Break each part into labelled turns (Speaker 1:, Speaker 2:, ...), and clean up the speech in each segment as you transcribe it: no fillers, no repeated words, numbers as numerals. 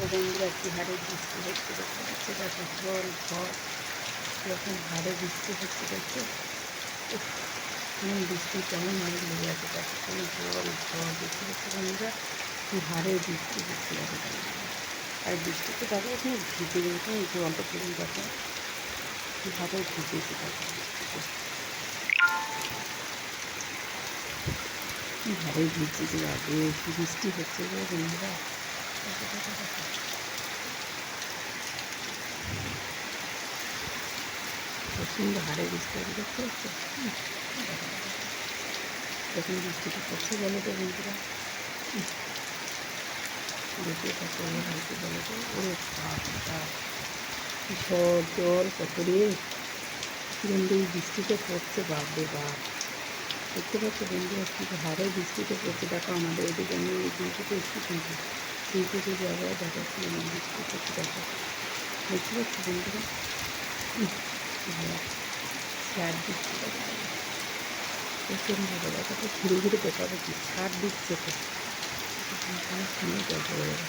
Speaker 1: দেখো বন্ধুরা কি হারে বৃষ্টি হচ্ছে, দেখতে পাচ্ছে দেখো জল ঝড় এরকম হারে বৃষ্টি হচ্ছে দেখছো। বৃষ্টি কেমন হারে লেগে আছে দেখো, কোনো জল ঝড় দেখতে পাচ্ছি বন্ধুরা কি হারে বৃষ্টি হচ্ছে দেখো বন্ধুরা। আর বৃষ্টিতে দেখো ওখানে ভিজে গেছে, জলটা পড়ে দেখো কি হারে ভিজেছে দেখো বৃষ্টিতে, কি হারে ভিজেছে আগে বৃষ্টি হচ্ছে গো বন্ধুরা। দেখো দেখো দেখো প্রচণ্ড হারে বৃষ্টি আছে দেখতে পাচ্ছ। যখন বৃষ্টিটা পড়ছে বলো তো বন্ধুরা, দেখে থাকো হয়তো বলো তো ওরে বাপটা কিশোর জল কত রে, কিন্তু এই বৃষ্টিতে পড়ছে বাপরে বাপ। দেখতে পাচ্ছ বন্ধুরা কি হারে বৃষ্টিতে পড়ছে দেখো, আমাদের এদিকে আমি এখান থেকে একটু কিন্তু সেই থেকে জায়গায় দেখো কি বৃষ্টি পড়ছে দেখো, দেখতে পাচ্ছ বন্ধুরা ভালো স্যার বৃষ্টি দেখো, প্রচণ্ড ভালো দেখো তো ঘুরে ঘুরে দেখাবো কি ছাড় দিচ্ছে তো শুনে জল পড়ে যাবে,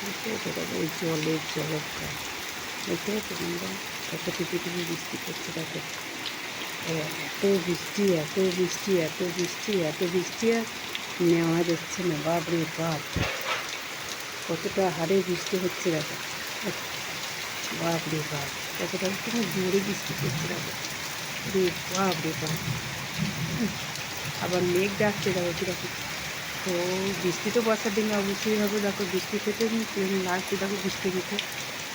Speaker 1: বুঝতে পারছো দেখো ওই জলের জলটা দেখতে পাচ্ছ বন্ধুরা কত টিপি টিপি বৃষ্টি পড়ছে দেখো। এত বৃষ্টি এত বৃষ্টি এত বৃষ্টি এত বৃষ্টি আর নেওয়া যাচ্ছে না, বাপরে বাপ কতটা হারে বৃষ্টি হচ্ছে দেখো, বাপরে বাপ কতটা কোনো জোরে বৃষ্টি পড়ছে দেখো রে, বাপরে বাপ আবার মেঘ ডাকছে দেখো কীরকম। তো বৃষ্টি তো বর্ষার দিনে অবশ্যই হবে দেখো, বৃষ্টি খেতে লাগছে দেখো বৃষ্টি খেতে,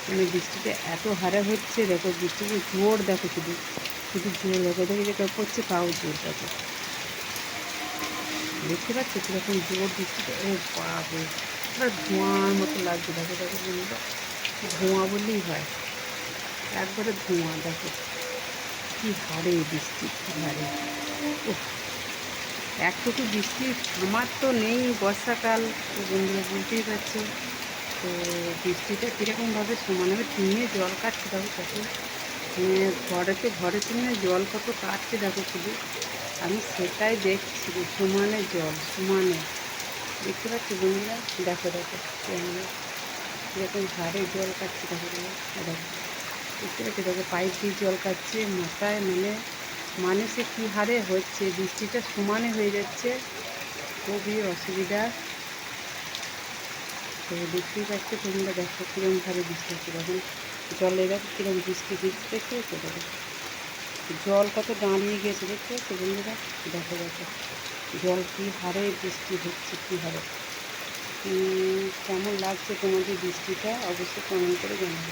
Speaker 1: মানে বৃষ্টিতে এত হারে হচ্ছে দেখো, বৃষ্টিতে জোর দেখো শুধু শুধু জোর দেখো, দেখে যেটা পড়ছে তাও জোর দেখো, দেখতে পাচ্ছ কীরকম জোর বৃষ্টিতে। ও বাপরে এবার ধোঁয়ার মতো লাগছে দেখো দেখো বন্ধুরা, ধোঁয়া বললেই হয়, একবারে ধোঁয়া দেখো কি হারে বৃষ্টি কি হারে। ও একটুকু বৃষ্টি থামার তো নেই, বর্ষাকাল তো বন্ধুরা বুঝতেই পারছো। তো বৃষ্টিটা কীরকমভাবে সমানভাবে টিনে জল কাটছে দেখো কত, মানে ঘরে টিনে জল কত কাটছে দেখো শুধু, আমি সেটাই দেখছি সমানে জল সমানে, দেখতে পাচ্ছি বন্ধুরা দেখো দেখো কীরকম হারে জল কাটছে দেখো দেখো, দেখতে পাচ্ছি দেখো পাইপ দিয়ে জল কাটছে মাথায়, মানে মানুষে কী হারে হচ্ছে, বৃষ্টিটা সমানে হয়ে যাচ্ছে, খুবই অসুবিধা। তো দেখতেই পাচ্ছি তোমরা দেখো কীরকম হারে বৃষ্টি হচ্ছে, তখন জলে দেখো কীরকম বৃষ্টি দিচ্ছে দেখতে পাচ্ছো দেখো, জল কত দাঁড়িয়ে গেছে দেখতে পাচ্ছো বন্ধুরা, দেখো দেখো জল কী হারে বৃষ্টি হচ্ছে কী হারে। কেমন লাগছে তোমাদের বৃষ্টিটা অবশ্যই কমেন্ট করে জানাবে।